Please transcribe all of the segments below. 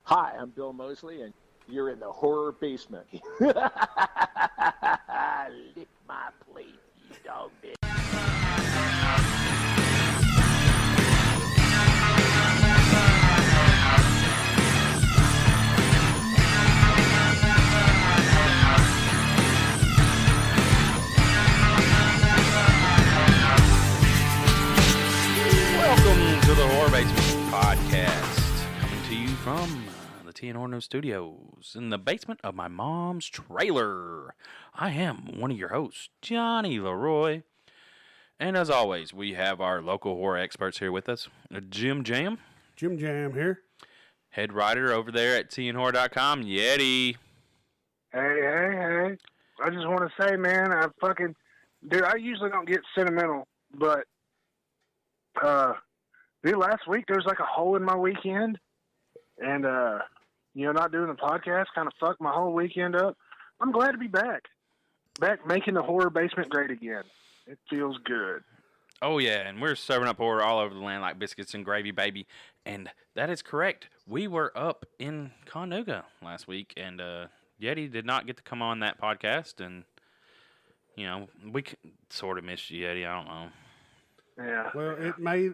Hi, I'm Bill Mosley, and you're in the horror basement. Lick my plate, you dog bitch. Welcome to the Horror Basement Podcast, coming to you from the T&R Studios in the basement of my mom's trailer. I am one of your hosts, Jonny Leroy, and as always, we have our local horror experts here with us, JimJam. JimJam here. Head writer over there at tnhorror.com, Yeti. Hey. I just want to say, man, dude, I usually don't get sentimental, but, dude, last week there was like a hole in my weekend, and, not doing the podcast kind of fucked my whole weekend up. I'm glad to be back making the horror basement great again. It feels good. Oh, yeah, and we're serving up horror all over the land like biscuits and gravy, baby. And that is correct. We were up in Chattanooga last week, and Yeti did not get to come on that podcast. And, we sort of missed you, Yeti. I don't know. Yeah. Well, it made,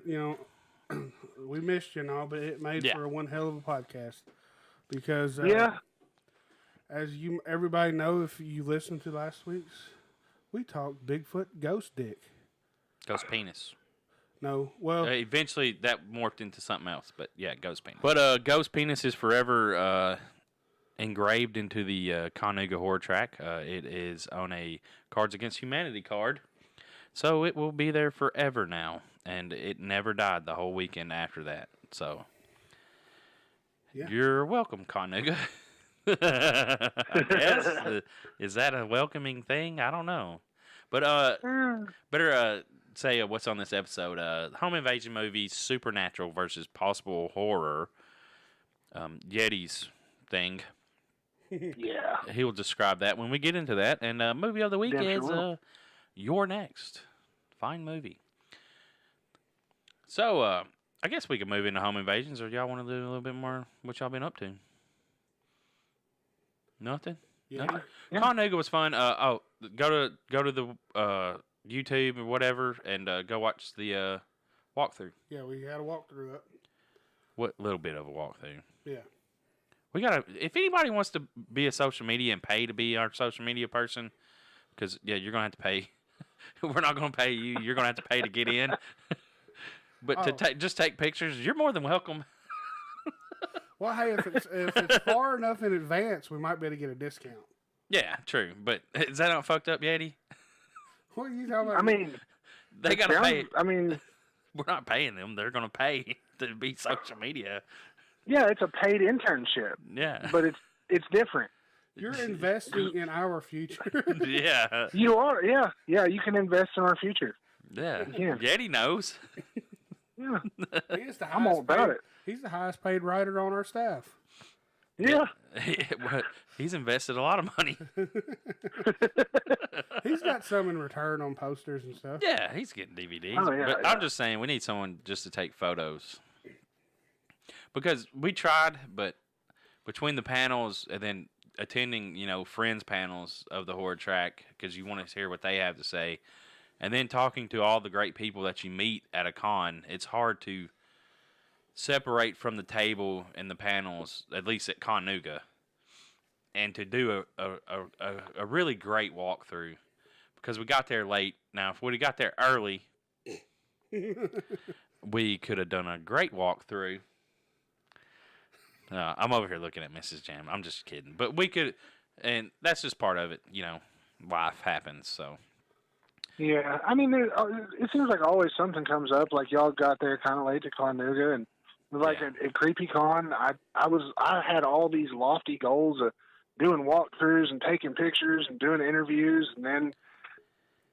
we missed you and all, but it made for one hell of a podcast. Because, as everybody know, if you listened to last week's, we talked Bigfoot ghost dick. Ghost penis. No, well... eventually, that morphed into something else, but yeah, ghost penis. But ghost penis is forever engraved into the Chattanooga horror track. It is on a Cards Against Humanity card, so it will be there forever now, and it never died the whole weekend after that. So, You're welcome, Chattanooga. I guess. Is that a welcoming thing? I don't know. But better say what's on this episode. Home invasion movie, supernatural versus possible horror. Yeti's thing. Yeah. He will describe that when we get into that. And movie of the week is You're Next. Fine movie. So, I guess we can move into home invasions, or y'all want to do a little bit more what y'all been up to? Nothing? Yeah. Nothing? Chattanooga was fun. Go to the YouTube or whatever and go watch the walkthrough. Yeah, we had a walkthrough up. What little bit of a walkthrough? Yeah. We gotta. If anybody wants to be a social media and pay to be our social media person, because you're gonna have to pay. We're not gonna pay you. You're gonna have to pay to get in. But to just take pictures, you're more than welcome. Well, hey, if it's far enough in advance, we might be able to get a discount. Yeah, true. But is that not fucked up, Yeti? What are you talking about? I mean, they gotta pay. I mean, we're not paying them. They're gonna pay to be social media. Yeah, it's a paid internship. Yeah, but it's different. You're investing in our future. Yeah, you are. Yeah. You can invest in our future. Yeah, Yeah. Yeti knows. Yeah, I'm all about it. He's the highest paid writer on our staff. Yeah. He's invested a lot of money. He's got some in return on posters and stuff. Yeah, he's getting DVDs. Oh, yeah, but I'm just saying, we need someone just to take photos. Because we tried, but between the panels and then attending, friends panels of the horror track, because you want to hear what they have to say, and then talking to all the great people that you meet at a con, it's hard to separate from the table and the panels, at least at Chattanooga, and to do a really great walkthrough, because we got there late. Now, if we'd have got there early, we could have done a great walkthrough. I'm over here looking at Mrs. Jam. I'm just kidding. But we could, and that's just part of it. Life happens, so. Yeah, I mean, it seems like always something comes up. Like y'all got there kind of late to Chattanooga, and at Creepy Con, I had all these lofty goals of doing walkthroughs and taking pictures and doing interviews, and then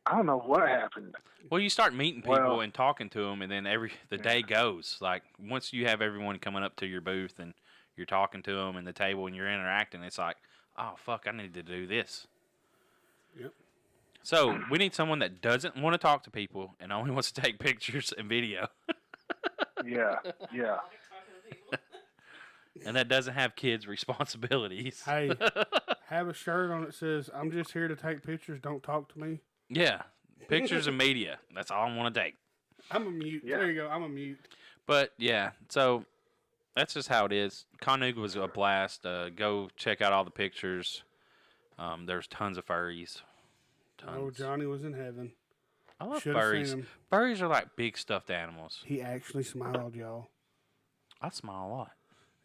I don't know what happened. Well, you start meeting people and talking to them, and then the day goes. Like once you have everyone coming up to your booth and you're talking to them and the table and you're interacting, it's like, oh fuck, I need to do this. Yep. So we need someone that doesn't want to talk to people and only wants to take pictures and video. Yeah. and that doesn't have kids' responsibilities. Hey, have a shirt on that says, "I'm just here to take pictures. Don't talk to me." Yeah, pictures and media. That's all I want to take. I'm a mute. Yeah. There you go. I'm a mute. But yeah, so that's just how it is. Chattanooga was a blast. Go check out all the pictures. There's tons of furries. Tons. Oh, Jonny was in heaven. I love Should've furries. seen him. Furries are like big stuffed animals. He actually smiled, y'all. I smile a lot.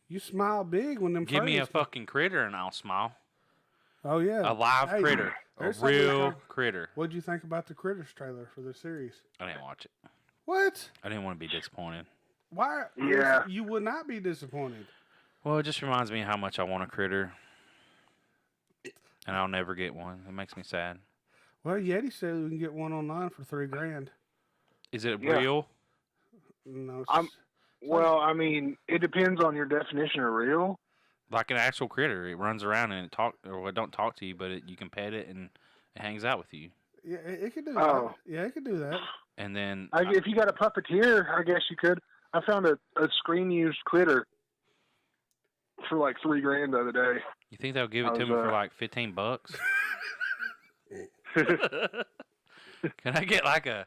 You smile big when them Give me a furries- fucking critter and I'll smile. Oh yeah, A live Hey, critter. A there's something real that- critter. What'd you think about the Critters trailer for the series? I didn't watch it. What? I didn't want to be disappointed. Why? Yeah. You would not be disappointed. Well, it just reminds me how much I want a critter. And I'll never get one. It makes me sad. Well, Yeti said we can get one online for $3,000. Is it Yeah. real? No, it's I'm- Well, I mean, it depends on your definition of real. Like an actual critter. It runs around and it don't talk to you, but you can pet it and it hangs out with you. yeah, it could do Oh. that. Yeah, it could do that. And then If you got a puppeteer, I guess you could. I found a screen used critter for like $3,000 the other day. you think they'll give it to me for like $15? Can I get like a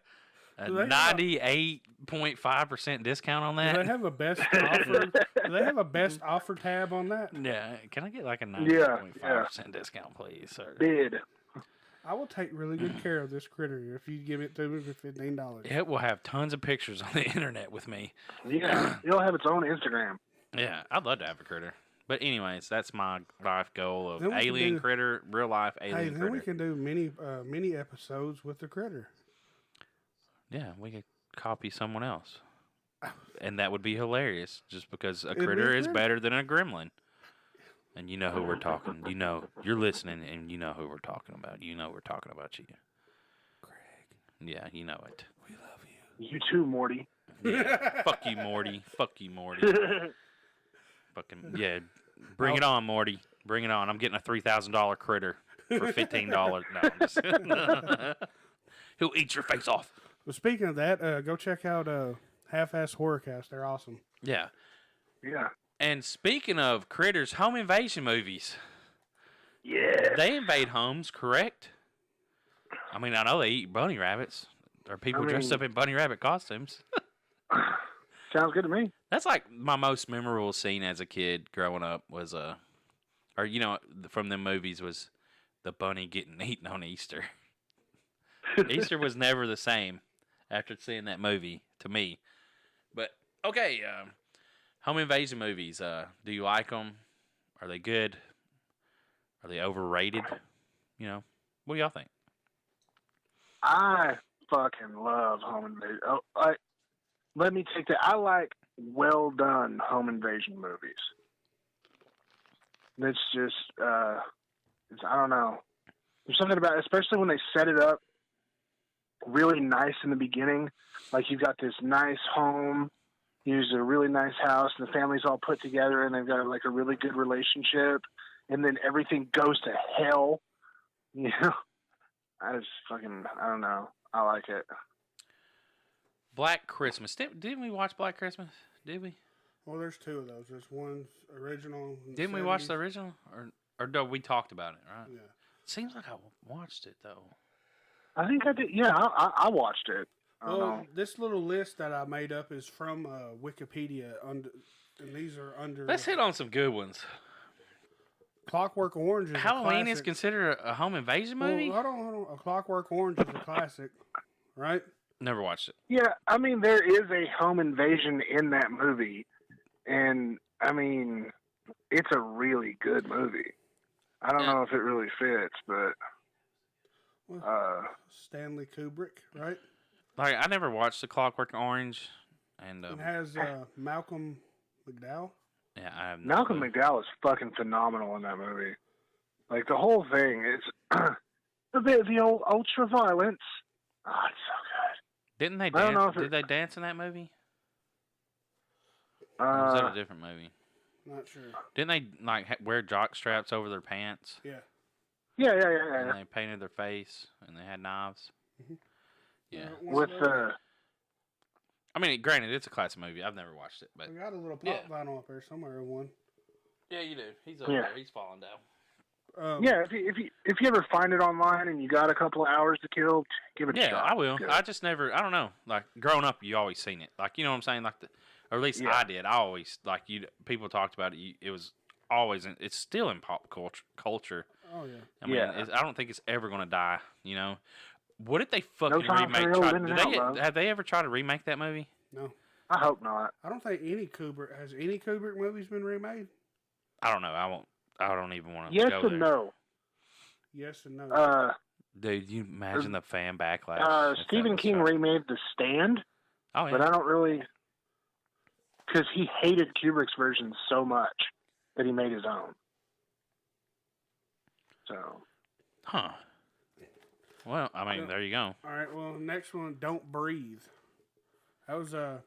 Do they have- 98.5% discount on Do they that? have a best offer? Do they have a best offer tab on that? Yeah. Can I get like a Yeah, 98.5% discount, please, sir? Bid. I will take really good care of this critter if you give it to me for $15. It will have tons of pictures on the internet with me. Yeah, it'll have its own Instagram. Yeah, I'd love to have a critter. But anyways, that's my life goal of Then we can alien do- critter, real life alien Hey, then critter. we can do mini episodes with the critter. Yeah, we could copy someone else. And that would be hilarious just because a It'd be critter is critter. better than a gremlin. And you know who we're talking. You know, you're listening and you know who we're talking about. You know we're talking about you. Greg, Yeah, you know it. we love you. You too, Morty. Yeah. Fuck you, Morty. Fuck you, Morty. Fucking, yeah. Bring it on, Morty. Bring it on. I'm getting a $3,000 critter for $15. No, I'm just he'll eat your face off. Well, speaking of that, go check out Half-Ass Horrorcast. They're awesome. Yeah. Yeah. And speaking of critters, home invasion movies. Yeah. They invade homes, correct? I mean, I know they eat bunny rabbits. Or people dressed up in bunny rabbit costumes. Sounds good to me. That's like my most memorable scene as a kid growing up was, or you know, from them movies was the bunny getting eaten on Easter. Easter was never the same after seeing that movie to me. But okay, home invasion movies. Do you like them? Are they good? Are they overrated? You know, what do y'all think? I fucking love home invasion. Oh, let me take that. I like well done home invasion movies. It's just, I don't know. There's something about it, especially when they set it up really nice in the beginning. Like you've got this nice home, you use a really nice house, and the family's all put together, and they've got like a really good relationship, and then everything goes to hell. You know, I don't know. I like it. Black Christmas. Didn't we watch Black Christmas? Did we? Well, there's two of those. There's one original. in the Didn't we watch the 70s. original? Or no, we talked about it, right? Yeah. Seems like I watched it, though. I think I did. Yeah, I watched it. I don't Well, know. this little list that I made up is from Wikipedia, and these are under. Let's hit on some good ones. Clockwork Orange is Halloween a is classic. considered a home invasion movie? Well, hold on. A Clockwork Orange is a classic, right? Never watched it. Yeah, I mean, there is a home invasion in that movie, and I mean, it's a really good movie. I don't know if it really fits, but Stanley Kubrick, right? Like, I never watched The Clockwork Orange. And, It has Malcolm McDowell. yeah, I have no Malcolm clue. McDowell is fucking phenomenal in that movie. Like, the whole thing is the old ultra-violence. Oh, it's so good. Didn't they I don't know dance? if Did they dance in that movie? Uh, Or was that a different movie? Not sure. Didn't they, like, wear jock straps over their pants? Yeah. yeah. And they painted their face, and they had knives? Mhm. Yeah. With I mean, granted, it's a classic movie. I've never watched it, but we got a little pop Yeah. vinyl up there somewhere. One. Yeah, you do. He's over there. He's falling down. If you ever find it online and you got a couple of hours to kill, give it a shot. Yeah, I will. I just never. I don't know. Like growing up, you always seen it. Like you know what I'm saying. Like or at least I did. I always people talked about it. It was always. It's still in pop culture. Oh yeah. I mean, I don't think it's ever gonna die. You know. What if they fucking remake? Have they ever tried to remake that movie? No. I hope not. I don't think any Kubrick movies been remade. I don't know. I don't even want to. Yes go and there. no. Yes and no. Dude, you imagine the fan backlash. Stephen King remade The Stand. Oh yeah. But I don't really, because he hated Kubrick's version so much that he made his own. So. Huh. Well, I mean, there you go. All right. Well, next one, Don't Breathe. That was a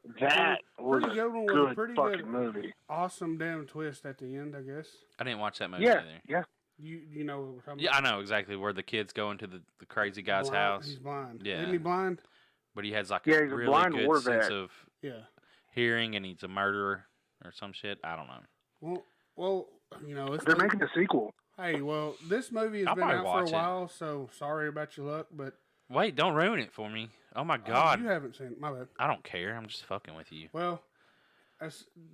pretty good movie. Awesome damn twist at the end, I guess. I didn't watch that movie either. Yeah. You know what we're talking about? Yeah, I know exactly where the kids go into the crazy guy's house. He's blind. Yeah. Isn't he blind? But he has like he's a a really blind good war sense vet. of hearing, and he's a murderer or some shit. I don't know. Well, you know, they're making a sequel. Hey, well, this movie has been out for a while, so sorry about your luck, but wait, don't ruin it for me. Oh my God. You haven't seen it. My bad. I don't care. I'm just fucking with you. Well,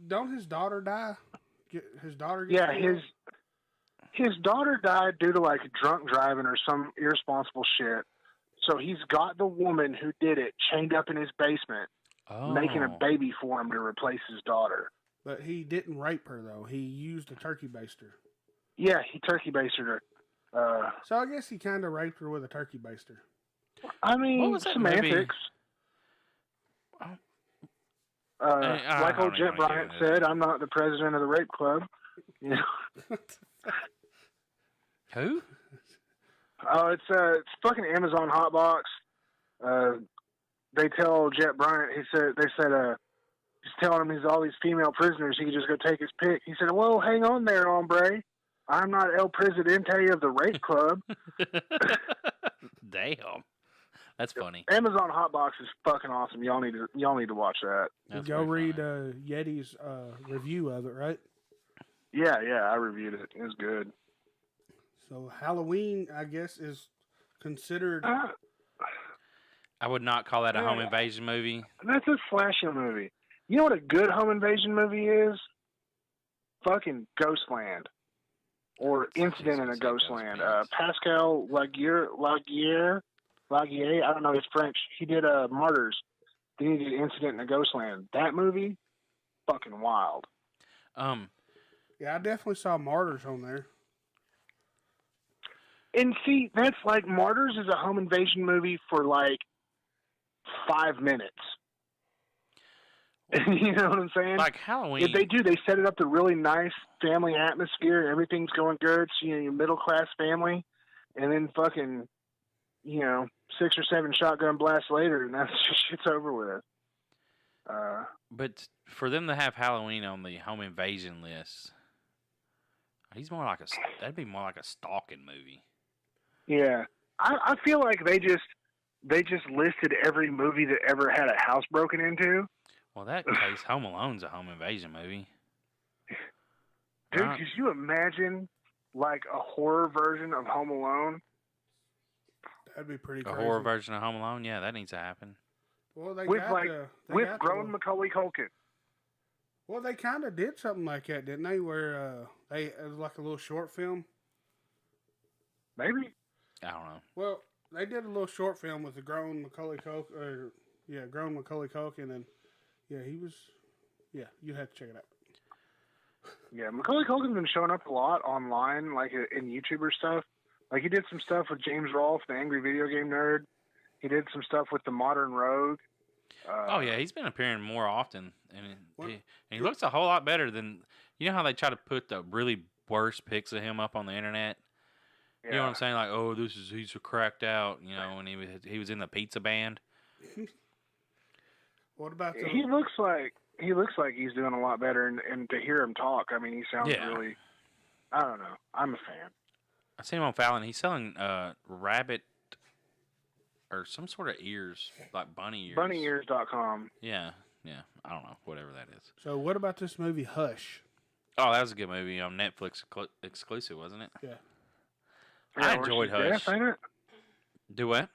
don't his daughter die? His daughter killed? His daughter died due to like drunk driving or some irresponsible shit. So he's got the woman who did it chained up in his basement, making a baby for him to replace his daughter. But he didn't rape her though. He used a turkey baster. Yeah, he turkey basted her. So I guess he kind of raped her with a turkey baster. I mean, what was that semantics. Like old Jet Bryant said, I'm not the president of the rape club. You know? Who? Oh, it's fucking Amazon Hotbox. They tell Jet Bryant. They said he's telling him he's all these female prisoners. He could just go take his pick. He said, "Whoa, hang on there, hombre. I'm not El Presidente of the rape club." Damn. That's funny. Amazon Hotbox is fucking awesome. Y'all need to watch that. Go read Yeti's review of it, right? Yeah, I reviewed it. It was good. So Halloween, I guess, is considered. I would not call that a home invasion movie. That's a slasher movie. You know what a good home invasion movie is? Fucking Ghostland. Or Incident in a Ghostland. Pascal Laguerre, I don't know, it's French. He did Martyrs. Then he did Incident in a Ghostland. That movie, fucking wild. Yeah, I definitely saw Martyrs on there. And see, that's like Martyrs is a home invasion movie for like 5 minutes. You know what I'm saying? Like Halloween. If they do, they set it up to really nice family atmosphere. Everything's going good. So, your middle class family, and then fucking, 6 or 7 shotgun blasts later, and that's just shit's over with. But for them to have Halloween on the home invasion list, that'd be more like a stalking movie. Yeah, I feel like they just listed every movie that ever had a house broken into. Well, that case, Home Alone's a home invasion movie. Dude, could you imagine like a horror version of Home Alone? That'd be pretty crazy. A horror version of Home Alone? Yeah, that needs to happen. Well, with grown Macaulay Culkin. Well, they kind of did something like that, didn't they? Where it was like a little short film. Maybe. I don't know. Well, they did a little short film with the grown Macaulay Culkin, grown Macaulay Culkin, and he was. Yeah, you have to check it out. Yeah, Macaulay Culkin's been showing up a lot online, like in YouTuber stuff. Like he did some stuff with James Rolfe, the Angry Video Game Nerd. He did some stuff with the Modern Rogue. He's been appearing more often, and he looks a whole lot better than. You know how they try to put the really worst pics of him up on the internet. Yeah. You know what I'm saying? Like, oh, he's cracked out. And he was in the pizza band. What about he looks like he's doing a lot better, and to hear him talk, I mean, he sounds really. I don't know. I'm a fan. I seen him on Fallon. He's selling rabbit or some sort of ears, like bunny ears. Bunnyears.com. Yeah. I don't know, whatever that is. So, what about this movie Hush? Oh, that was a good movie on Netflix exclusive, wasn't it? Yeah. I enjoyed Hush. Deaf, ain't it? Do what?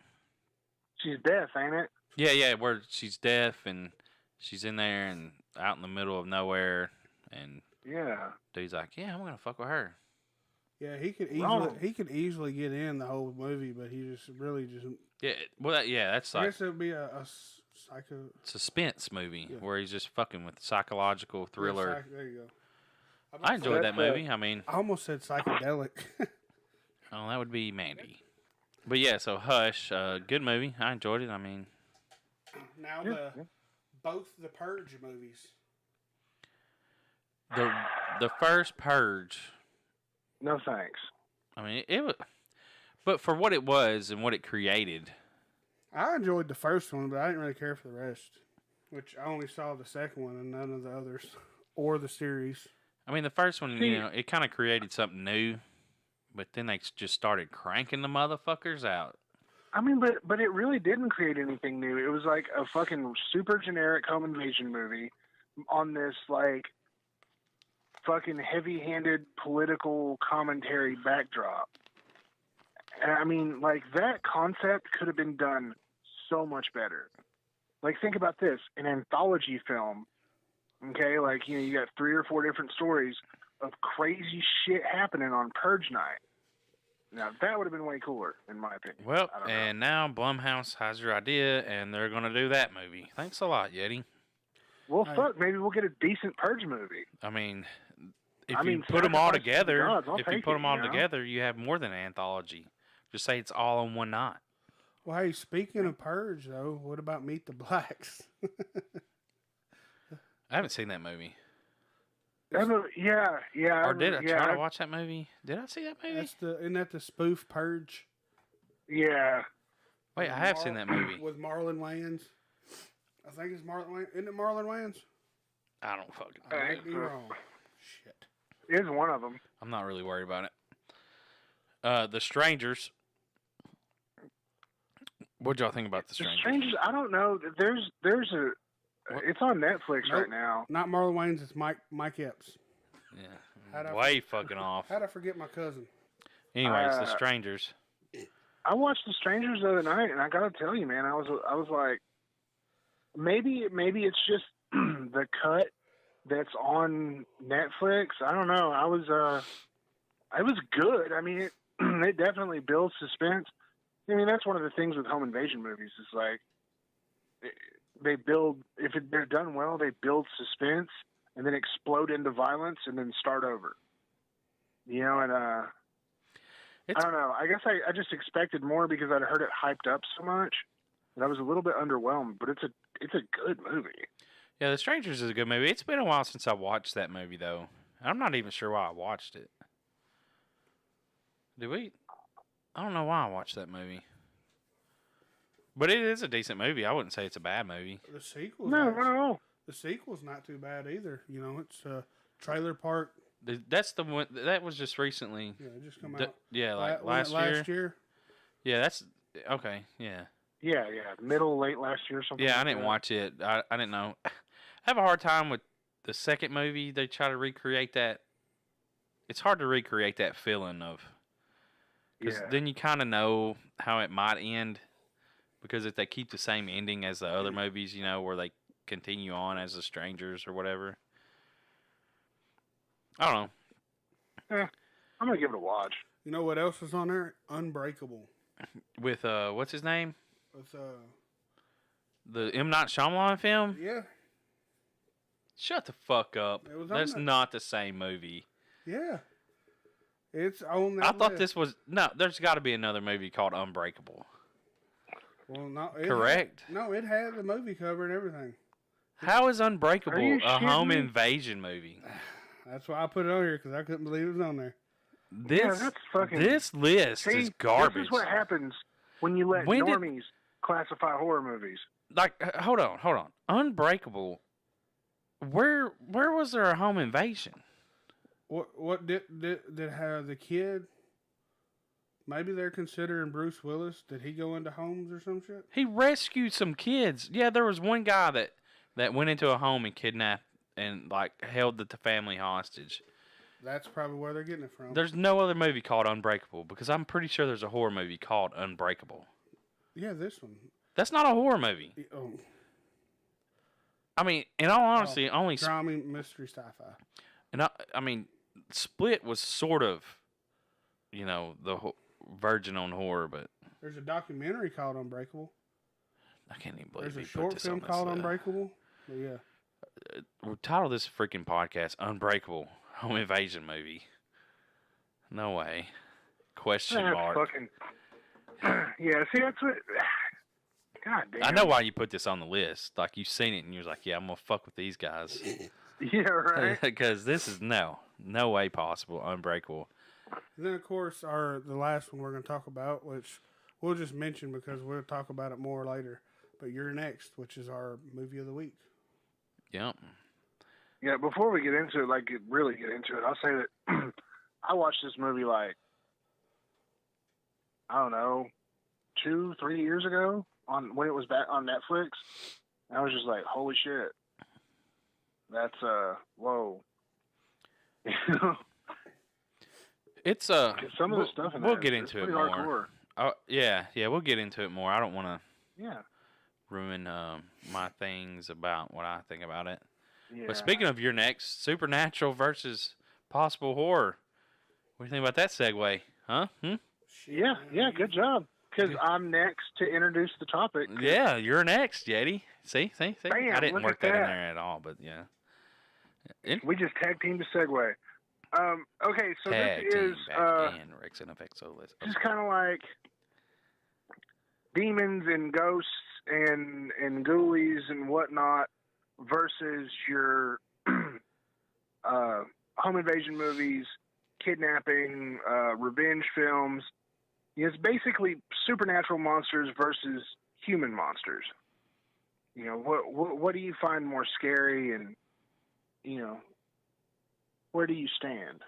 She's deaf, ain't it? Yeah, where she's deaf and she's in there and out in the middle of nowhere, and dude's like, yeah, I'm gonna fuck with her. Yeah, he could easily get in the whole movie, but he just really just. Yeah, well, that's like. I guess it would be a psycho suspense movie where he's just fucking with psychological thriller. There you go. I enjoyed that movie. I mean, I almost said psychedelic. Oh, that would be Mandy. But yeah, so Hush, good movie. I enjoyed it. I mean, now both the Purge movies. The first Purge. No thanks. I mean, it was, but for what it was and what it created. I enjoyed the first one, but I didn't really care for the rest. Which I only saw the second one and none of the others, or the series. I mean, the first one, you know, it kind of created something new, but then they just started cranking the motherfuckers out. I mean, but it really didn't create anything new. It was like a fucking super generic home invasion movie on this like fucking heavy-handed political commentary backdrop. And I mean, like that concept could have been done so much better. Like, think about this: an anthology film. Okay, like, you know, you got 3 or 4 different stories of crazy shit happening on Purge Night. Now, that would have been way cooler, in my opinion. Well, and now Blumhouse has your idea, and they're going to do that movie. Thanks a lot, Yeti. Well, fuck, maybe we'll get a decent Purge movie. I mean, if you put them all together, together, you have more than an anthology. Just say it's all on one night. Well, hey, speaking of Purge, though, what about Meet the Blacks? I haven't seen that movie. Yeah. Or did I try to watch that movie? Did I see that movie? Isn't that the spoof Purge? Yeah. Wait, I have seen that movie. With Marlon Wayans. I think it's Marlon Wayans. Isn't it Marlon Wayans? I don't fucking know. I might be wrong. Shit. It is one of them. I'm not really worried about it. The Strangers. What'd y'all think about The Strangers? The Strangers, I don't know. There's a... It's on Netflix right now. Not Marlon Wayans, it's Mike Epps. Yeah. Way fucking off. How'd I forget my cousin? Anyways, The Strangers. I watched The Strangers the other night, and I gotta tell you, man, I was like, maybe it's just the cut that's on Netflix. I don't know. It was good. I mean, it definitely builds suspense. I mean, that's one of the things with home invasion movies. Is like they build, they're done well, they build suspense and then explode into violence and then start over. You know, and I don't know. I guess I just expected more because I'd heard it hyped up so much that I was a little bit underwhelmed. But it's a good movie. Yeah, The Strangers is a good movie. It's been a while since I watched that movie, though. I'm not even sure why I watched it. I don't know why I watched that movie. But it is a decent movie. I wouldn't say it's a bad movie. The sequel? No. The sequel's not too bad either. You know, it's Trailer Park. That's the one that was just recently. Yeah, it just come out. Yeah, like last year. Yeah, that's okay. Yeah. Yeah. Late last year or something. Yeah, I didn't watch it. I didn't know. I have a hard time with the second movie. They try to recreate that. It's hard to recreate that feeling of. Because then you kind of know how it might end. Because if they keep the same ending as the other movies, you know, where they continue on as the Strangers or whatever. I don't know. Yeah, I'm going to give it a watch. You know what else is on there? Unbreakable. With, what's his name? With, the M. Night Shyamalan film? Yeah. Shut the fuck up. That's not the same movie. Yeah. It's on that I thought this was... No, there's got to be another movie called Unbreakable. Well, no. Correct? It had the movie cover and everything. How is Unbreakable a home invasion movie? That's why I put it on here, because I couldn't believe it was on there. This list is garbage. This is what happens when you let normies classify horror movies. Like, hold on. Unbreakable. Where was there a home invasion? What did have the kid? Maybe they're considering Bruce Willis. Did he go into homes or some shit? He rescued some kids. Yeah, there was one guy that went into a home and kidnapped and like held the family hostage. That's probably where they're getting it from. There's no other movie called Unbreakable because I'm pretty sure there's a horror movie called Unbreakable. Yeah, this one. That's not a horror movie. Oh. I mean, in all honesty, only drama, mystery, sci-fi. And I mean, Split was sort of, the virgin on horror, but there's a documentary called Unbreakable. I can't even believe there's a short film called Unbreakable. But yeah, we'll title this freaking podcast "Unbreakable Home Invasion Movie." No way. Question mark. Fucking. Yeah, see, that's what. God damn. I know why you put this on the list. Like, you've seen it, and you're like, yeah, I'm going to fuck with these guys. Yeah, right. Because this is no way possible. Unbreakable. And then, of course, the last one we're going to talk about, which we'll just mention because we'll talk about it more later. But You're Next, which is our movie of the week. Yep. Yeah, before we get into it, really get into it, I'll say that I watched this movie, I don't know, 2-3 years ago when it was back on Netflix. And I was just like, holy shit. That's, whoa. It's, some of the stuff in we'll there, get into it more. Yeah, we'll get into it more. I don't want to ruin my things about what I think about it. Yeah. But speaking of You're Next, supernatural versus possible horror. What do you think about that segue? Huh? Yeah, good job. Because I'm next to introduce the topic. Yeah, you're next, Yeti. See? Bam, I didn't work that in there at all, but yeah. We just tag teamed a segue. Okay, so tag this is just kind of like demons and ghosts and ghoulies and whatnot versus your home invasion movies, kidnapping, revenge films. It's basically supernatural monsters versus human monsters. What do you find more scary, and where do you stand?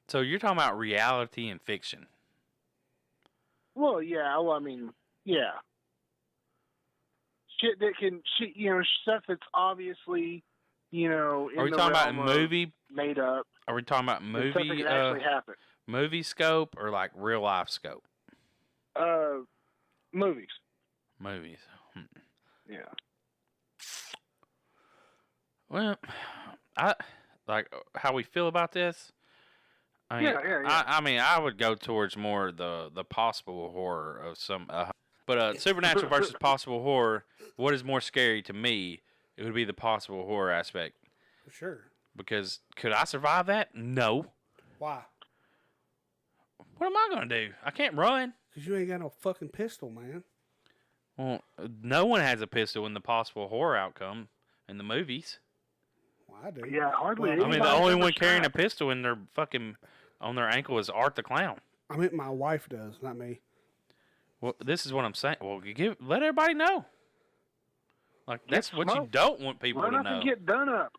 So you're talking about reality and fiction. Well, yeah. Well, I mean, yeah. Shit that stuff that's obviously, Are we talking about movie made up? Are we talking about movie? Stuff that can actually happen. Movie scope or like real life scope? Movies. Movies. Yeah. Well, I like how we feel about this. I mean, I mean, I would go towards more the possible horror of some. But supernatural versus possible horror. What is more scary to me? It would be the possible horror aspect. For sure. Because could I survive that? No. Why? What am I gonna do? I can't run. Because you ain't got no fucking pistol, man. Well, no one has a pistol in the possible horror outcome in the movies. Well, I do. Yeah, hardly. I mean, the only one carrying a pistol in their fucking on their ankle is Art the Clown. I mean, my wife does, not me. Well, this is what I'm saying. Well, let everybody know. Like, that's what you don't want people to know. Run up and get done up.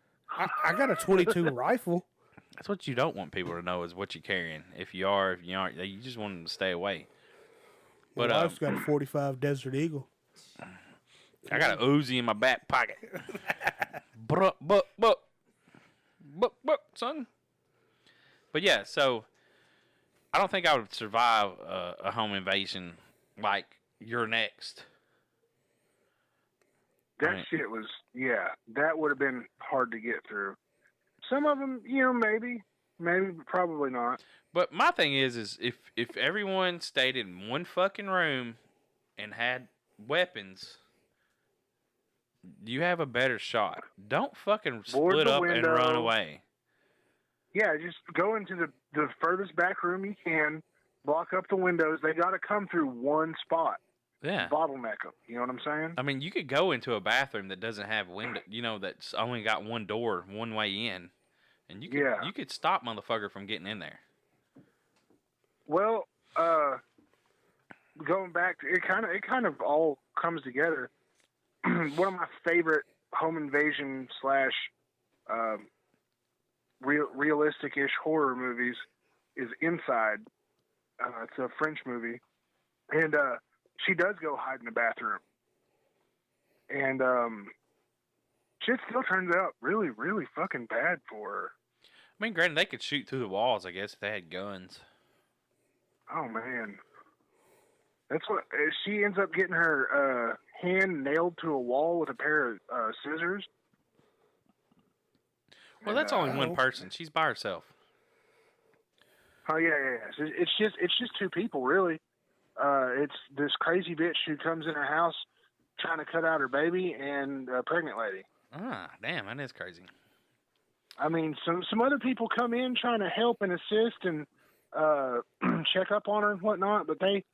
I got a 22 rifle. That's what you don't want people to know is what you're carrying. If you are, if you aren't, you just want them to stay away. But my wife's got a 45 Desert Eagle. I got an Uzi in my back pocket. But, son. But yeah, so I don't think I would survive a home invasion like You're Next. That shit was, that would have been hard to get through. Some of them, maybe, but probably not. But my thing is if everyone stayed in one fucking room and had weapons, you have a better shot. Don't fucking split up and run away. Yeah, just go into the furthest back room you can, block up the windows. They got to come through one spot. Yeah. Bottleneck them. You know what I'm saying? I mean, you could go into a bathroom that doesn't have window, that's only got one door, one way in, and you could stop motherfucker from getting in there. Well, going back to it kind of all comes together. One of my favorite home invasion / realistic-ish horror movies is Inside. It's a French movie, and she does go hide in the bathroom, and shit still turns out really, really fucking bad for her. I mean, granted, they could shoot through the walls, I guess, if they had guns. Oh man, that's what she ends up getting her hand nailed to a wall with a pair of scissors. Well, that's only one person. She's by herself. Oh yeah. So it's just two people, really. It's this crazy bitch who comes in her house trying to cut out her baby and a pregnant lady. Ah, damn, that is crazy. I mean, some other people come in trying to help and assist and check up on her and whatnot, but they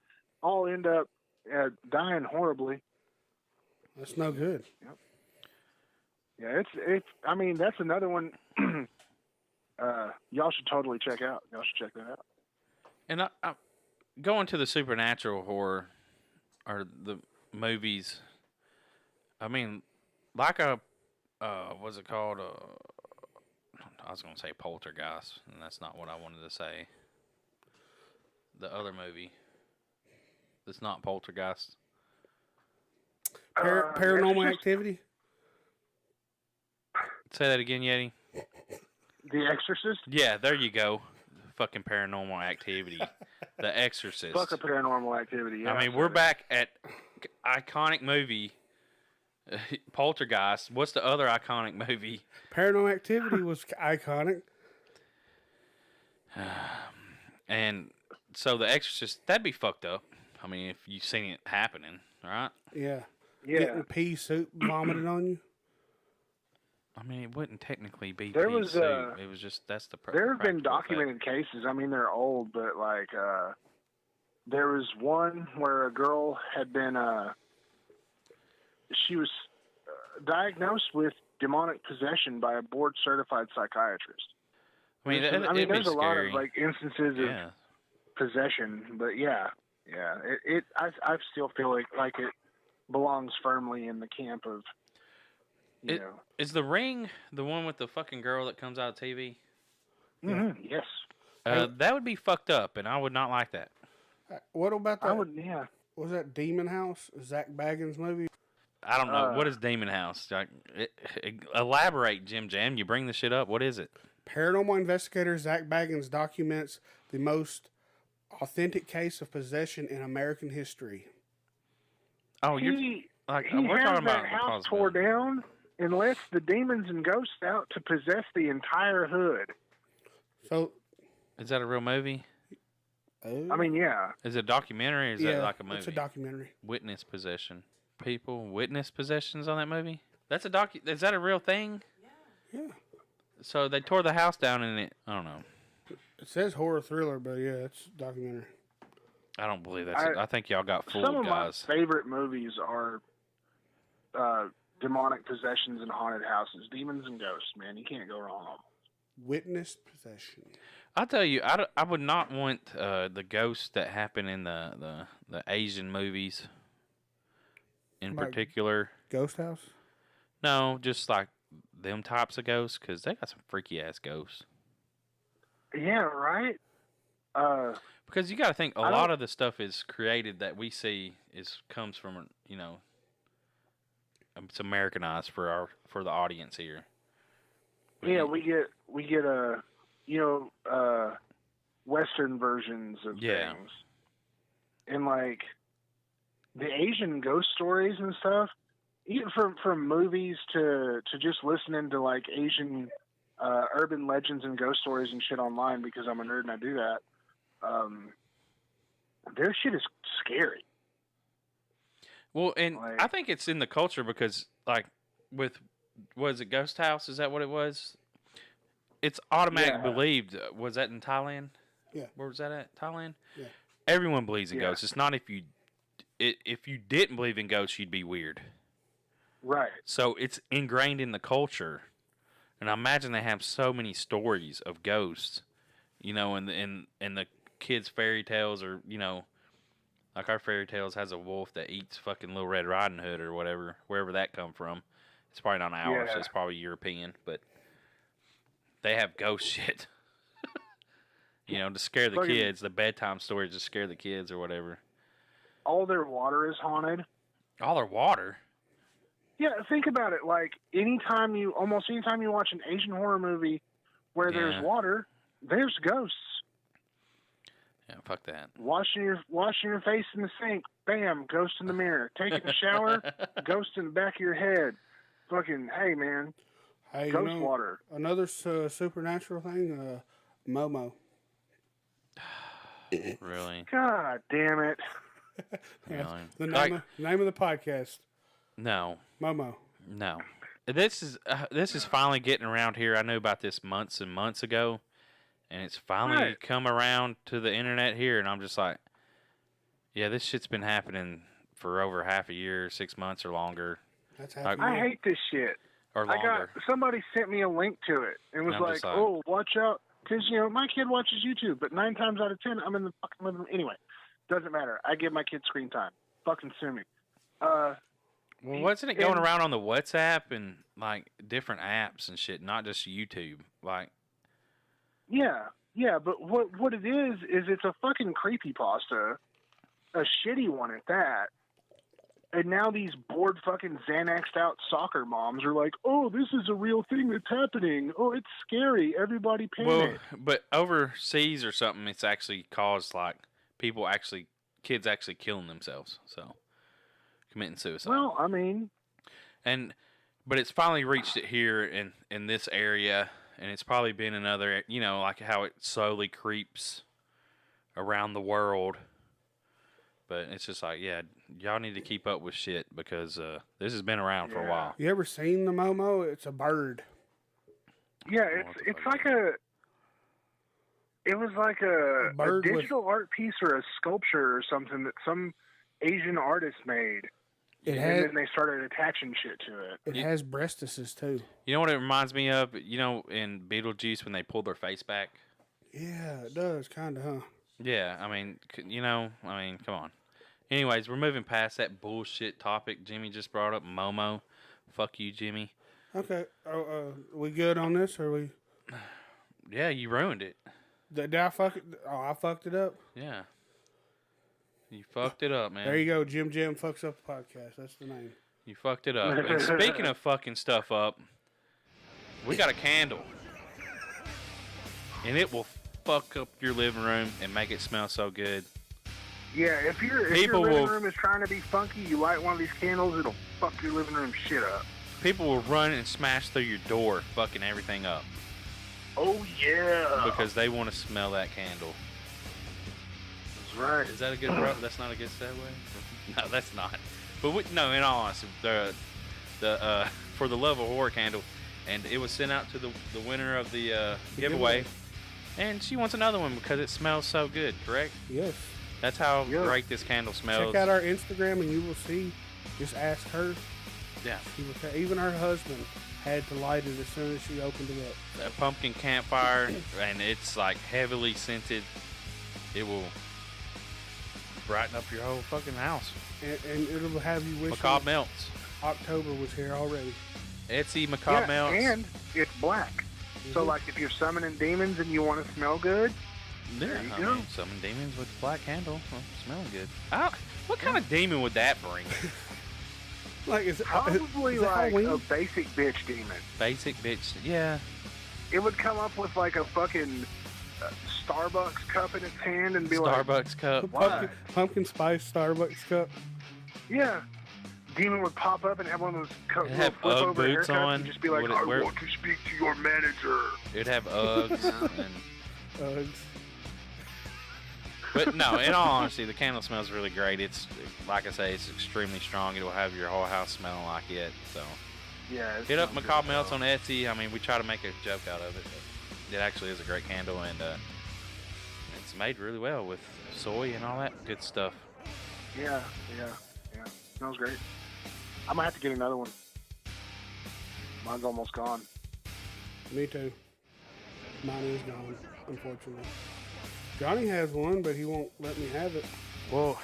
all end up dying horribly. That's no good. Yep. Yeah, it's. I mean, that's another one. Y'all should totally check out. Y'all should check that out. And I going to the supernatural horror or the movies. I mean, like what's it called? I was gonna say Poltergeist, and that's not what I wanted to say. The other movie that's not Poltergeist. Paranormal Activity? Say that again, Yeti. The Exorcist? Yeah, there you go. Fucking Paranormal Activity. The Exorcist. Fuck a Paranormal Activity. Yeah, I mean, we're back at iconic movie Poltergeist. What's the other iconic movie? Paranormal Activity was iconic. And so The Exorcist, that'd be fucked up. I mean, if you've seen it happening, right? Yeah. Yeah. Getting pea soup vomited on you. I mean, it wouldn't technically be There pea was, soup. It was just, that's the there have been documented cases. I mean, they're old, but like, there was one where a girl had been, she was diagnosed with demonic possession by a board-certified psychiatrist. I mean, there's a lot of like instances of possession, but I still feel like it belongs firmly in the camp of, you know. Is The Ring the one with the fucking girl that comes out of TV? Mm-hmm. Yes. That would be fucked up, and I would not like that. What about that? I would, yeah. Was that Demon House? Zach Bagans movie? I don't know. What is Demon House? Elaborate, JimJam. You bring the shit up. What is it? Paranormal investigator Zach Bagans documents the most authentic case of possession in American history. Oh, He we're has talking that about house tore down and lets the demons and ghosts out to possess the entire hood. So, is that a real movie? I mean, yeah. Is it a documentary or is that like a movie? It's a documentary. Witness possession. People witness possessions on that movie? That's a Is that a real thing? Yeah. So they tore the house down and it, I don't know. It says horror thriller, but yeah, it's a documentary. I don't believe that. I think y'all got fooled, some of guys. My favorite movies are demonic possessions and haunted houses. Demons and ghosts, man. You can't go wrong on them. Witness possession. I'll tell you, I would not want the ghosts that happen in the Asian movies in Like particular. Ghost House? No, just like them types of ghosts, because they got some freaky-ass ghosts. Yeah, right? Because you got to think, a lot of the stuff is created that we see comes from, it's Americanized for the audience here. Yeah, we get Western versions of things. And like the Asian ghost stories and stuff, even from movies to just listening to like Asian urban legends and ghost stories and shit online, because I'm a nerd and I do that. Their shit is scary. Well, and I think it's in the culture because, like, was it Ghost House? Is that what it was? It's automatic believed. Was that in Thailand? Yeah. Where was that at? Thailand? Yeah. Everyone believes in ghosts. It's not if you didn't believe in ghosts, you'd be weird. Right. So it's ingrained in the culture. And I imagine they have so many stories of ghosts, in the kids' fairy tales, or, like our fairy tales has a wolf that eats fucking Little Red Riding Hood or whatever, wherever that come from. It's probably not ours, so it's probably European, but they have ghost shit. To scare the kids, the bedtime stories to scare the kids or whatever. All their water is haunted. All their water? Yeah, think about it. Like, almost anytime you watch an Asian horror movie Where there's water, there's ghosts. Yeah, fuck that. Washing your face in the sink, bam, ghost in the mirror. Taking a shower, ghost in the back of your head. Fucking, hey, man. Hey, ghost water. Another supernatural thing, Momo. Really? God damn it. Yeah, the name of the podcast. No. Momo. No. This is finally getting around here. I knew about this months and months ago, and it's finally come around to the internet here, and I'm just like, yeah, this shit's been happening for over half a year, 6 months or longer. That's happening. I hate this shit. Or longer. Somebody sent me a link to it. It was like, oh, watch out. Because, my kid watches YouTube, but 9 times out of 10, I'm in the fucking living room. Anyway, doesn't matter. I give my kid screen time. Fucking sue me. Well, wasn't it going around on the WhatsApp and, like, different apps and shit, not just YouTube? Like, yeah, but what it is it's a fucking creepypasta, a shitty one at that. And now these bored fucking Xanaxed out soccer moms are like, oh, this is a real thing that's happening. Oh, it's scary. Everybody panic. Well, but overseas or something, it's actually caused, like, kids actually killing themselves. So, committing suicide. Well, I mean. But it's finally reached it here in this area, and it's probably been another, like how it slowly creeps around the world. But it's just like, yeah, y'all need to keep up with shit because this has been around for a while. You ever seen the Momo? It's a bird. Yeah, it's like it was like a digital art piece or a sculpture or something that some Asian artist made. And then they started attaching shit to it. It has breastises too. You know what it reminds me of? In Beetlejuice when they pulled their face back? Yeah, it does, kind of, huh? Yeah, I mean, come on. Anyways, we're moving past that bullshit topic Jimmy just brought up, Momo. Fuck you, Jimmy. Okay, we good on this, or we? Yeah, you ruined it. Did I fuck it? Oh, I fucked it up? Yeah. You fucked it up, man. There you go, JimJam fucks up the podcast. That's the name. You fucked it up. And speaking of fucking stuff up, we got a candle. And it will fuck up your living room and make it smell so good. Yeah, if your living room is trying to be funky, you light one of these candles, it'll fuck your living room shit up. People will run and smash through your door, fucking everything up. Oh, yeah. Because they want to smell that candle. That's right. Is that a good that's not a good segue? No, that's not. But in all honesty, for the Love of Horror candle, and it was sent out to the winner of the giveaway. And she wants another one because it smells so good, correct? Yes. That's how great this candle smells. Check out our Instagram and you will see. Just ask her. Yeah. Even her husband had to light it as soon as she opened it up. A pumpkin campfire, and it's like heavily scented. It will brighten up your whole fucking house. And it'll have you wishing Macabre Melts. October was here already. Etsy Macabre Melts. And it's black. Mm-hmm. So, like, if you're summoning demons and you want to smell good, there you go. Summon demons with the black candle. Well, smelling good. What kind of demon would that bring? Like, probably like a basic bitch demon. Basic bitch, yeah. It would come up with like a fucking Starbucks cup in its hand and be Starbucks cup. Pumpkin spice Starbucks cup. Yeah. Demon would pop up and have one of those cups. Have Ugg boots on. And just be like, I want to speak to your manager. It'd have Uggs. Uggs. But no, in all honesty, the candle smells really great. It's, like I say, it's extremely strong. It'll have your whole house smelling like it. So, yeah. Hit up Macabre Melts on Etsy. I mean, we try to make a joke out of it. But it actually is a great candle, and it's made really well with soy and all that good stuff. Yeah. Smells great. I might have to get another one. Mine's almost gone. Me too. Mine is gone, unfortunately. Jonny has one, but he won't let me have it. Well,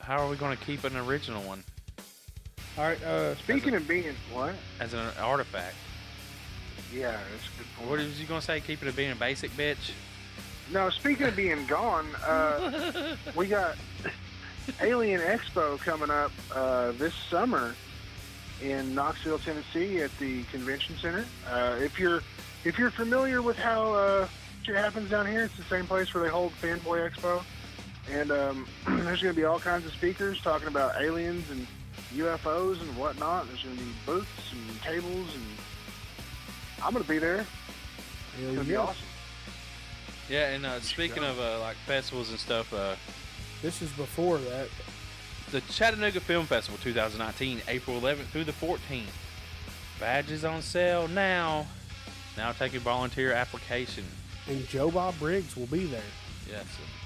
how are we going to keep an original one? All right. Speaking of being what? As an artifact. Yeah, that's a good point. What was you going to say? Keep it as being a basic bitch? No, speaking of being gone, we got Alien Expo coming up this summer in Knoxville, Tennessee at the Convention Center. If you're if you're familiar with how shit happens down here, it's the same place where they hold Fanboy Expo. And there's going to be all kinds of speakers talking about aliens and UFOs and whatnot. There's going to be booths and tables, and I'm going to be there. It's going to be awesome. Yeah, and speaking of like festivals and stuff, this is before that. The Chattanooga Film Festival 2019, April 11th through the 14th. Badges on sale now. Now taking volunteer application. And Joe Bob Briggs will be there. Yes,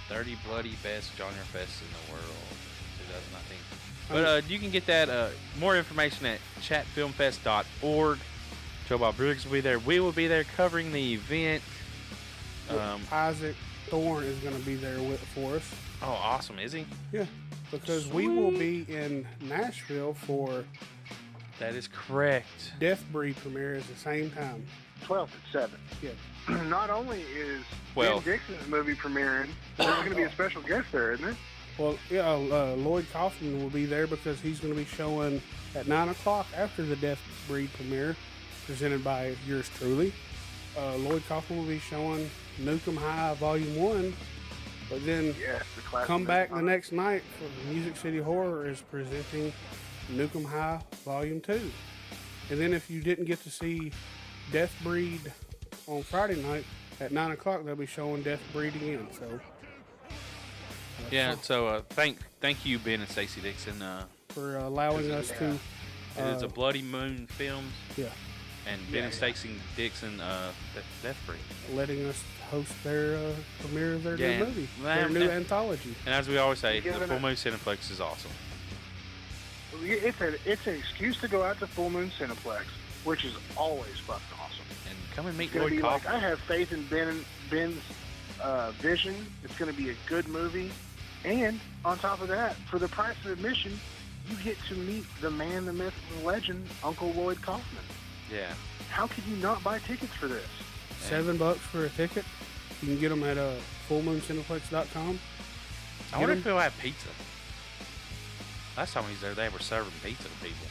the 30 bloody best genre fests in the world, 2019. But you can get that more information at chatfilmfest.org. Joe Bob Briggs will be there. We will be there covering the event. Isaac Thorne is going to be there for us. Oh, awesome! Is he? Yeah, because we will be in Nashville for. That is correct. Death Breed premiere at the same time. 12th at 7. Yeah. Not only is Ben Dixon's movie premiering, there's going to be a special guest there, isn't there? Well, yeah, Lloyd Kaufman will be there because he's going to be showing at 9 o'clock after the Death Breed premiere, presented by yours truly. Lloyd Kaufman will be showing Nukem High Volume 1, but then come back the next night for Music City Horror is presenting Nukem High Volume 2. And then if you didn't get to see Death Breed on Friday night at 9 o'clock, they'll be showing Death Breed again. So yeah, so thank you, Ben and Stacey Dixon, for allowing us to. It is a Bloody Moon Films. Yeah. And Ben and Stacey Dixon, Death Breed. Letting us host their premiere of their new movie, their new anthology. And as we always say, the Full Moon Cineplex is awesome. It's an excuse to go out to Full Moon Cineplex, which is always fucking awesome. And come and meet Lloyd Kaufman. I have faith in Ben's vision. It's going to be a good movie. And on top of that, for the price of admission, you get to meet the man, the myth, the legend, Uncle Lloyd Kaufman. Yeah. How could you not buy tickets for this? $7 for a ticket. You can get them at fullmooncineplex.com. I wonder if they'll have pizza. Last time he was there, they were serving pizza to people.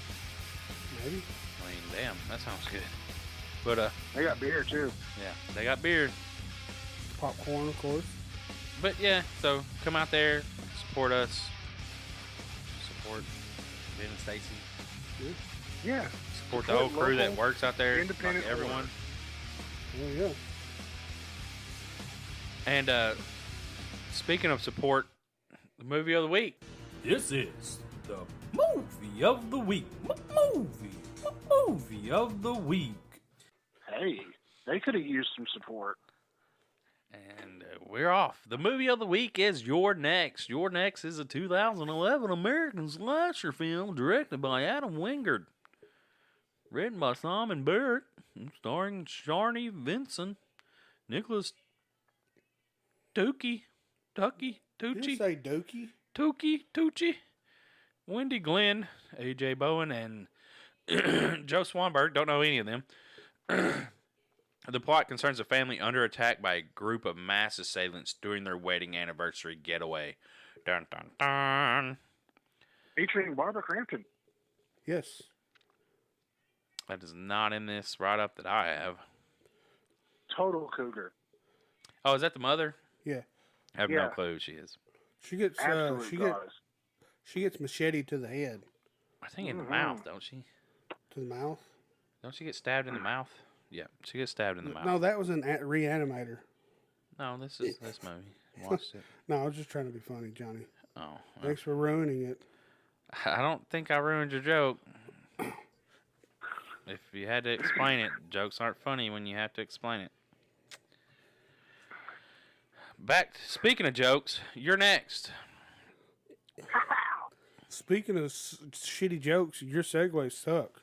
Maybe. I mean, damn, that sounds good. But they got beer too. Yeah, they got beer. Popcorn, of course. But yeah, so come out there, support us, support Ben and Stacey. Yeah. Support the whole crew that works out there. Independent everyone. Oh yeah. And speaking of support, the movie of the week. This is the movie of the week. Movie of the week. Hey, they could have used some support. And we're off. The movie of the week is Your Next. Your Next is a 2011 American slasher film directed by Adam Wingard. Written by Simon Barrett. Starring Sharni Vinson, Nicholas Tucci. Did you say Dookie? Tucci. Wendy Glenn, A.J. Bowen, and Joe Swanberg. Don't know any of them. The plot concerns a family under attack by a group of mass assailants during their wedding anniversary getaway. Dun, dun, dun. Featuring Barbara Crampton. Yes. That is not in this write-up that I have. Total cougar. Oh, is that the mother? Yeah. I have no clue who she is. She gets she gets machete to the head. I think in the mouth, don't she? To the mouth? Don't she get stabbed in the mouth? Yeah, she gets stabbed in the mouth. No, that was an Reanimator. No, this is this movie. I watched it. No, I was just trying to be funny, Johnny. Oh. Thanks for ruining it. I don't think I ruined your joke. If you had to explain it, jokes aren't funny when you have to explain it. Speaking of jokes, you're next. Speaking of shitty jokes, your segues suck.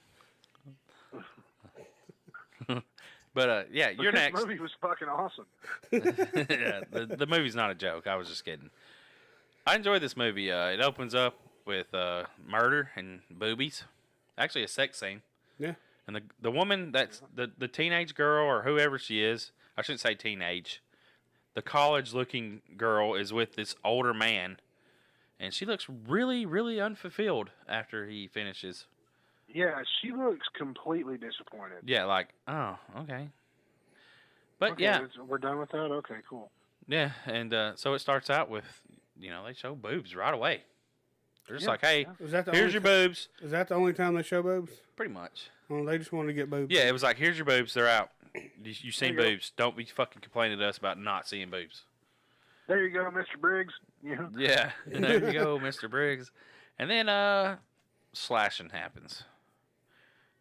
But yeah, you're next. This movie was fucking awesome. Yeah, the movie's not a joke. I was just kidding. I enjoyed this movie. It opens up with murder and boobies. Actually, a sex scene. Yeah. And the woman that's the teenage girl or whoever she is, I shouldn't say teenage. The college-looking girl is with this older man, and she looks really, really unfulfilled after he finishes. Yeah, she looks completely disappointed. Yeah, like, oh, okay. But okay, yeah, we're done with that. Okay, cool. yeah, and so it starts out with, they show boobs right away. They're just like, hey, here's your boobs. Is that the only time they show boobs? Pretty much. Oh, they just wanted to get boobs. Yeah, it was like, here's your boobs. They're out. You seen boobs. Don't be fucking complaining to us about not seeing boobs. There you go, Mr. Briggs. Yeah. Yeah, there you go, Mr. Briggs. And then slashing happens.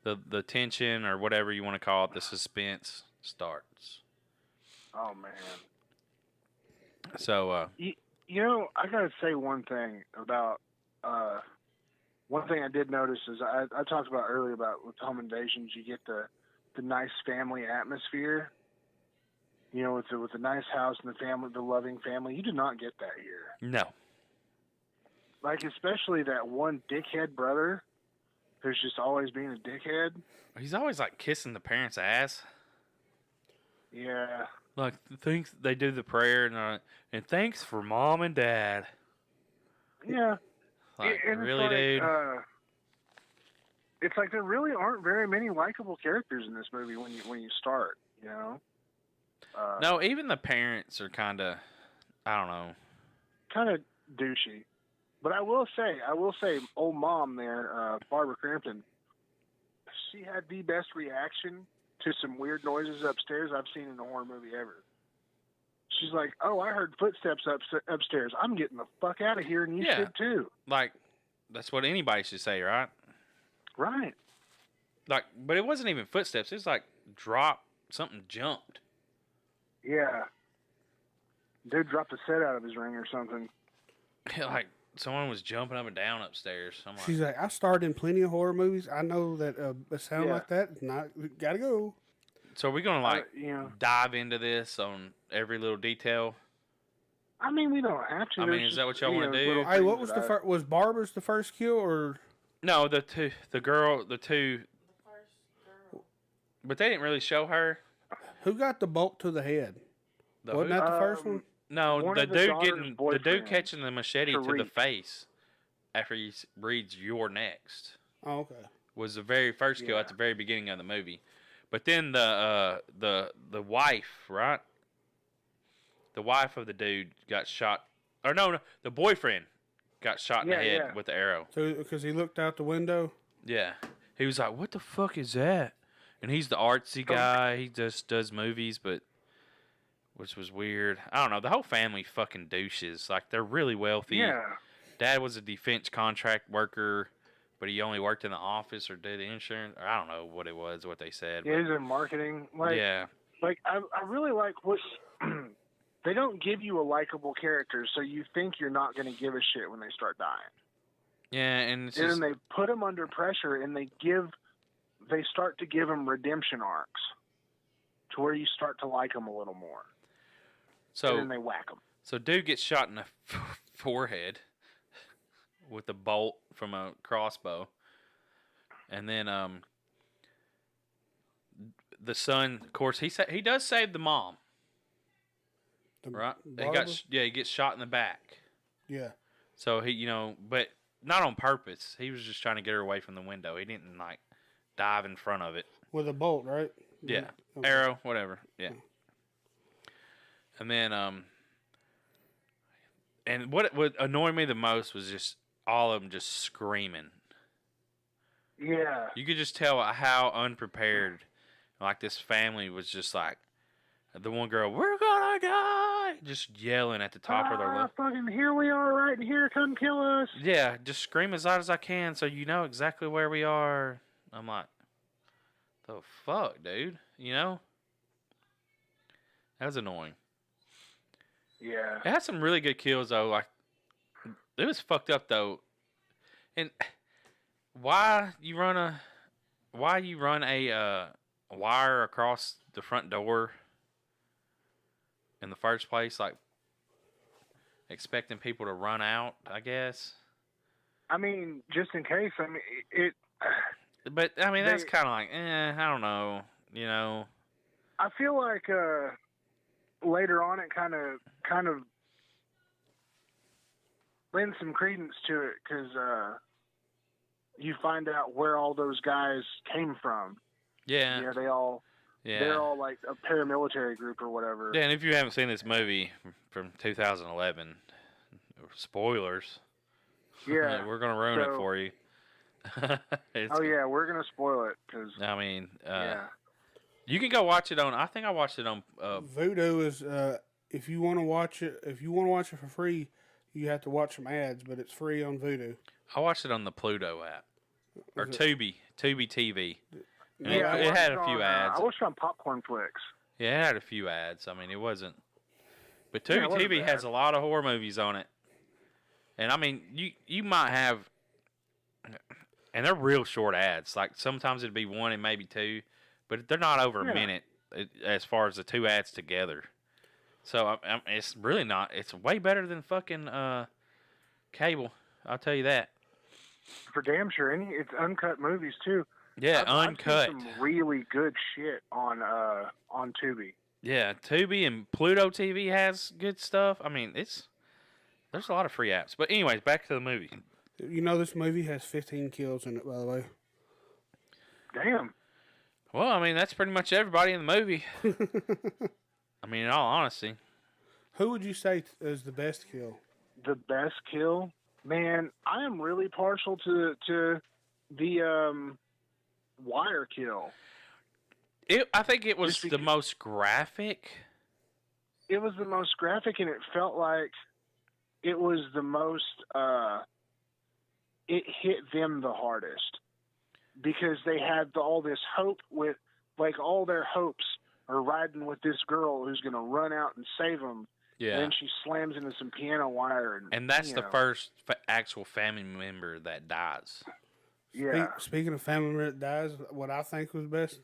The tension, or whatever you want to call it, the suspense starts. Oh, man. So, I got to say one thing about, one thing I did notice is I talked about earlier about with home invasions, you get the nice family atmosphere, with the nice house and the family, the loving family. You do not get that here. No. Like, especially that one dickhead brother who's just always being a dickhead. He's always like kissing the parents' ass. Yeah. Like, thanks, they do the prayer, and thanks for mom and dad. Yeah. Like, and really, dude? It's like there really aren't very many likable characters in this movie when you start, No, even the parents are kind of, I don't know. Kind of douchey. But I will say, old mom there, Barbara Crampton, she had the best reaction to some weird noises upstairs I've seen in a horror movie ever. She's like, "Oh, I heard footsteps upstairs. I'm getting the fuck out of here, and you should too." Like, that's what anybody should say, right? Right. Like, but it wasn't even footsteps. It was like something jumped. Yeah. Dude dropped a set out of his ring or something. Like, someone was jumping up and down upstairs. She's like, I starred in plenty of horror movies. I know that a sound like that is not, gotta go. So are we going to, dive into this on every little detail? I mean, we don't have to. I mean, is that what y'all want to do? Hey, what was the first? Was Barbara's the first kill, or? No, the two. The first girl. But they didn't really show her. Who got the bolt to the head? Wasn't that the first one? No, the dude catching the machete to the face after he reads "You're next." Oh, okay. Was the very first kill at the very beginning of the movie, but then the wife, right? The wife of the dude got shot, or no, the boyfriend got shot in the head with the arrow. So because he looked out the window. Yeah, he was like, "What the fuck is that?" And he's the artsy guy. He just does movies, which was weird. I don't know. The whole family fucking douches. Like, they're really wealthy. Yeah. Dad was a defense contract worker, but he only worked in the office or did insurance. Or I don't know what it was, what they said. Yeah, he's in marketing. Like, yeah. Like, I really like what... they don't give you a likable character, so you think you're not going to give a shit when they start dying. Yeah, and it's then they put them under pressure, and they start to give them redemption arcs to where you start to like them a little more. So, and then they whack them. So dude gets shot in the forehead with a bolt from a crossbow. And then the son, of course, he does save the mom. Right? He gets shot in the back. Yeah. So he, but not on purpose. He was just trying to get her away from the window. He didn't like dive in front of it. With a bolt, right? Yeah. Okay. Arrow, whatever. Yeah. And then, and what annoyed me the most was just all of them just screaming. Yeah. You could just tell how unprepared, like, this family was just like, the one girl, "We're gonna die," just yelling at the top of their lungs. Fucking here we are right here, come kill us. Yeah, just scream as loud as I can so you know exactly where we are. I'm like, the fuck, dude? That was annoying. Yeah. It had some really good kills though. Like, it was fucked up though. And why you run a wire across the front door in the first place, like expecting people to run out, I guess. I mean, just in case. I mean, it. But I mean, that's kind of like, I don't know. I feel like later on it kind of lends some credence to it because you find out where all those guys came from. Yeah. Yeah, they all Yeah. They're all like a paramilitary group or whatever. Yeah, and if you haven't seen this movie from 2011, spoilers. Yeah. We're gonna ruin it for you. We're gonna spoil it because. I mean, yeah. You can go watch it on. I think I watched it on. Vudu is if you want to watch it. If you want to watch it for free, you have to watch some ads, but it's free on Vudu. I watched it on the Pluto app or Tubi TV. Yeah, it had a few ads. I watched it on Popcorn Flicks. Yeah, it had a few ads. I mean, it wasn't. But Tubi TV has a lot of horror movies on it, and I mean, you might have, and they're real short ads. Like sometimes it'd be one and maybe two, but they're not over a minute as far as the two ads together. So it's really not. It's way better than fucking cable. I'll tell you that. For damn sure. It's uncut movies too. Yeah, uncut. I've seen some really good shit on Tubi. Yeah, Tubi and Pluto TV has good stuff. I mean, there's a lot of free apps. But anyways, back to the movie. You know this movie has 15 kills in it, by the way. Damn. Well, I mean, that's pretty much everybody in the movie. I mean, in all honesty. Who would you say is the best kill? The best kill? Man, I am really partial to the wire kill. I think it was the most graphic. It was the most graphic, and it felt like it was the most. It hit them the hardest because they had all this hope with, like, all their hopes are riding with this girl who's going to run out and save them. Yeah. And then she slams into some piano wire, and that's the first actual family member that dies. Yeah. Speaking of family member that dies, what I think was best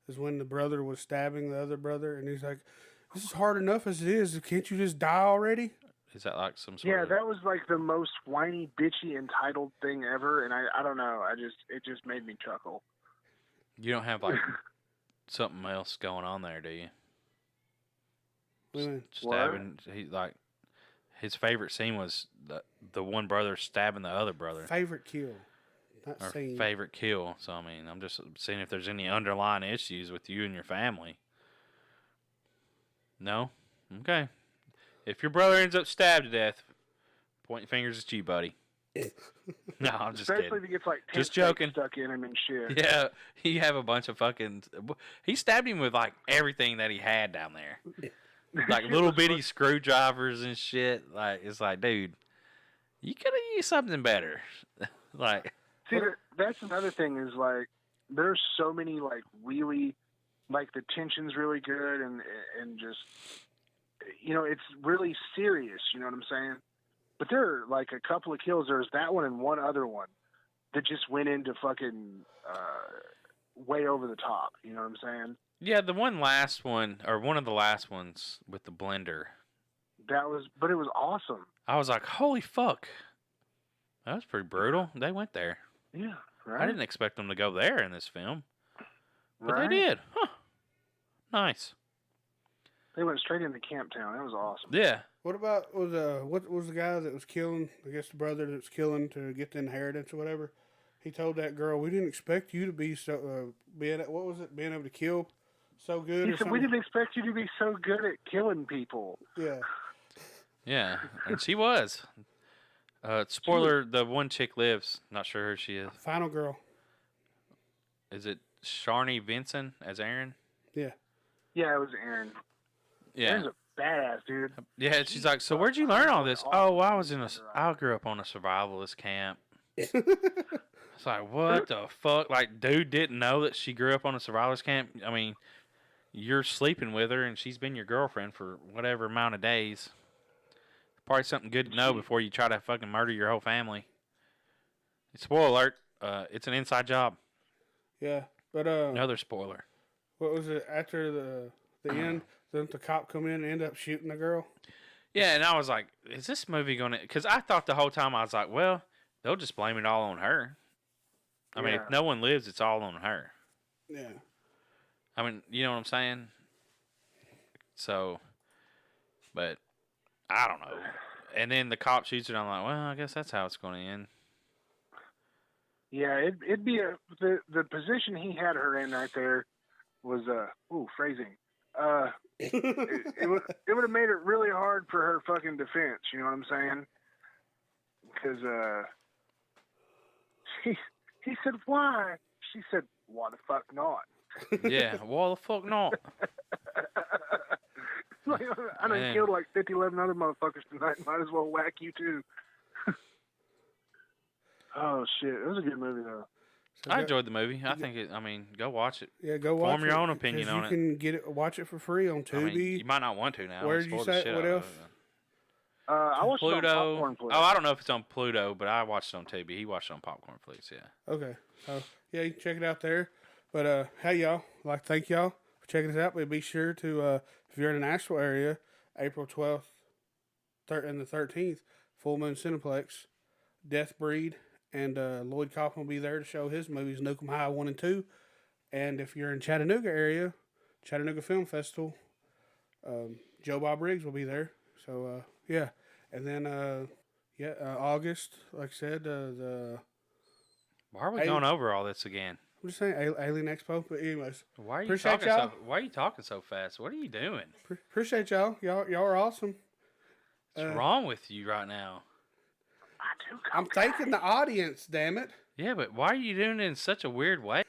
is when the brother was stabbing the other brother, and he's like, "This is hard enough as it is. Can't you just die already?" Is that like some sort Yeah, of... that was like the most whiny, bitchy, entitled thing ever, and I don't know. It just made me chuckle. You don't have like something else going on there, do you? Stabbing. He like his favorite scene was the one brother stabbing the other brother. Favorite kill. Not scene. Favorite kill. So, I mean, I'm just seeing if there's any underlying issues with you and your family. No? Okay. If your brother ends up stabbed to death, point your fingers at you, buddy. No, I'm just Especially kidding. if he gets like just joking. Stuck in him and shit. Yeah, he have a bunch of fucking... He stabbed him with like everything that he had down there. Like little bitty screwdrivers and shit. Like, it's like, dude, you could have used something better. Like... See, that's another thing is, like, there's so many, like, really, like, the tension's really good and just, you know, it's really serious, you know what I'm saying? But there are, like, a couple of kills. There's that one and one other one that just went into fucking way over the top, you know what I'm saying? Yeah, the one of the last ones with the blender. But it was awesome. I was like, holy fuck. That was pretty brutal. They went there. Yeah, right. I didn't expect them to go there in this film. But right? they did. Huh. Nice. They went straight into Camp Town. That was awesome. Yeah. What about what was the guy that was killing? I guess the brother that was killing to get the inheritance or whatever. He told that girl, "We didn't expect you to be so being able to kill so good." He said, "We didn't expect you to be so good at killing people." Yeah. Yeah, and she was. Spoiler: the one chick lives. Not sure who she is. Final girl. Is it Sharni Vinson as Aaron? Yeah. Yeah, it was Aaron. Yeah. Aaron's a badass, dude. Yeah, she's like, so where'd you learn all this? Oh, I grew up on a survivalist camp. It's like, what the fuck? Like, dude didn't know that she grew up on a survivalist camp. I mean, you're sleeping with her and she's been your girlfriend for whatever amount of days. Probably something good to know before you try to fucking murder your whole family. Spoiler alert, it's an inside job. Yeah, but another spoiler. What was it after the end? Didn't the cop come in and end up shooting the girl? Yeah, and I was like, is this movie gonna? Because I thought the whole time, I was like, well, they'll just blame it all on her. I mean, if no one lives, it's all on her. Yeah. I mean, you know what I'm saying? So, but I don't know. And then the cop shoots it. I'm like, well, I guess that's how it's going to end. Yeah, it'd be the position he had her in right there. was phrasing. It would have made it really hard for her fucking defense. You know what I'm saying? Because he said, "Why?" She said, "Why the fuck not?" Yeah, why the fuck not? Like, I done killed like 11 other motherfuckers tonight. Might as well whack you too. Oh shit, it was a good movie though. So I enjoyed the movie. I think go watch it. Yeah, go watch it. Form your own opinion on it. You can watch it for free on Tubi. I mean, you might not want to now. Where did you say? What else? I watched Pluto. it on Popcorn Flicks. Oh, I don't know if it's on Pluto, but I watched it on Tubi. He watched it on Popcorn Flicks, yeah. Okay. So, yeah, you can check it out there. But, hey, y'all. I'd like to thank y'all for checking us out. But be sure to, if you're in the Nashville area, April 12th and the 13th, Full Moon Cineplex, Death Breed, and Lloyd Kaufman will be there to show his movies, Nukem High 1 and 2. And if you're in Chattanooga area, Chattanooga Film Festival, Joe Bob Riggs will be there. So, yeah. And then, August, like I said, why are we going over all this again? I'm just saying, Alien Expo. But anyways, why are you talking so fast? What are you doing? Appreciate y'all. Y'all are awesome. What's wrong with you right now? I'm thanking the audience, damn it. Yeah, but why are you doing it in such a weird way?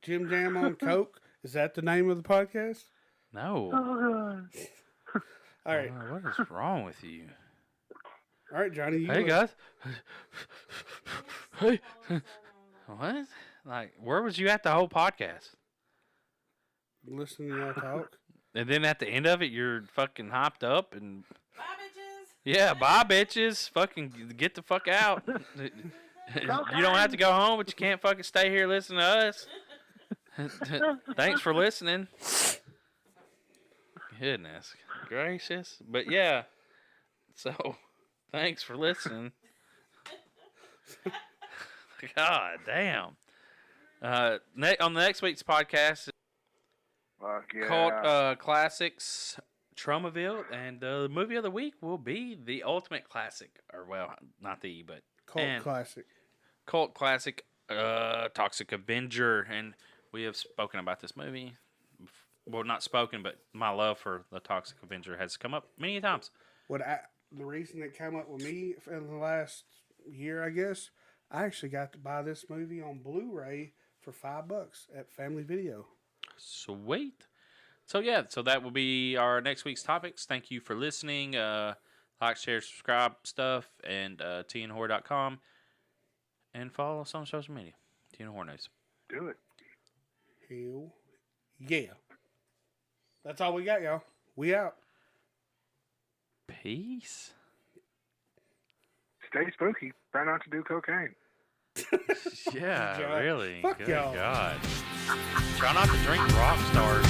JimJam on Coke. Is that the name of the podcast? No. Oh, God. All right. What is wrong with you? All right, Johnny. Hey, guys. Hey. What? Like, where was you at the whole podcast? Listening to y'all talk. And then at the end of it, you're fucking hopped up and... Bye, bitches. Yeah, bye, bitches. Fucking get the fuck out. You don't have to go home, but you can't fucking stay here listening to us. Thanks for listening. Goodness gracious. But yeah, so thanks for listening. God damn. On the next week's podcast, called Classics Tromaville, and the movie of the week will be the ultimate classic, or well, not the, but cult classic, Toxic Avenger, and we have spoken about this movie. Well, not spoken, but my love for the Toxic Avenger has come up many times. The reason it came up with me in the last year, I guess, I actually got to buy this movie on Blu-ray for $5 at Family Video. Sweet. So yeah, that will be our next week's topics. Thank you for listening. Like, share, subscribe stuff, and tnhorror.com. And follow us on social media. TN Horror News. Do it. Hell yeah. That's all we got, y'all. We out. Peace. Stay spooky. Try not to do cocaine. Yeah, really. Fuck Good y'all. God. Try not to drink rock stars.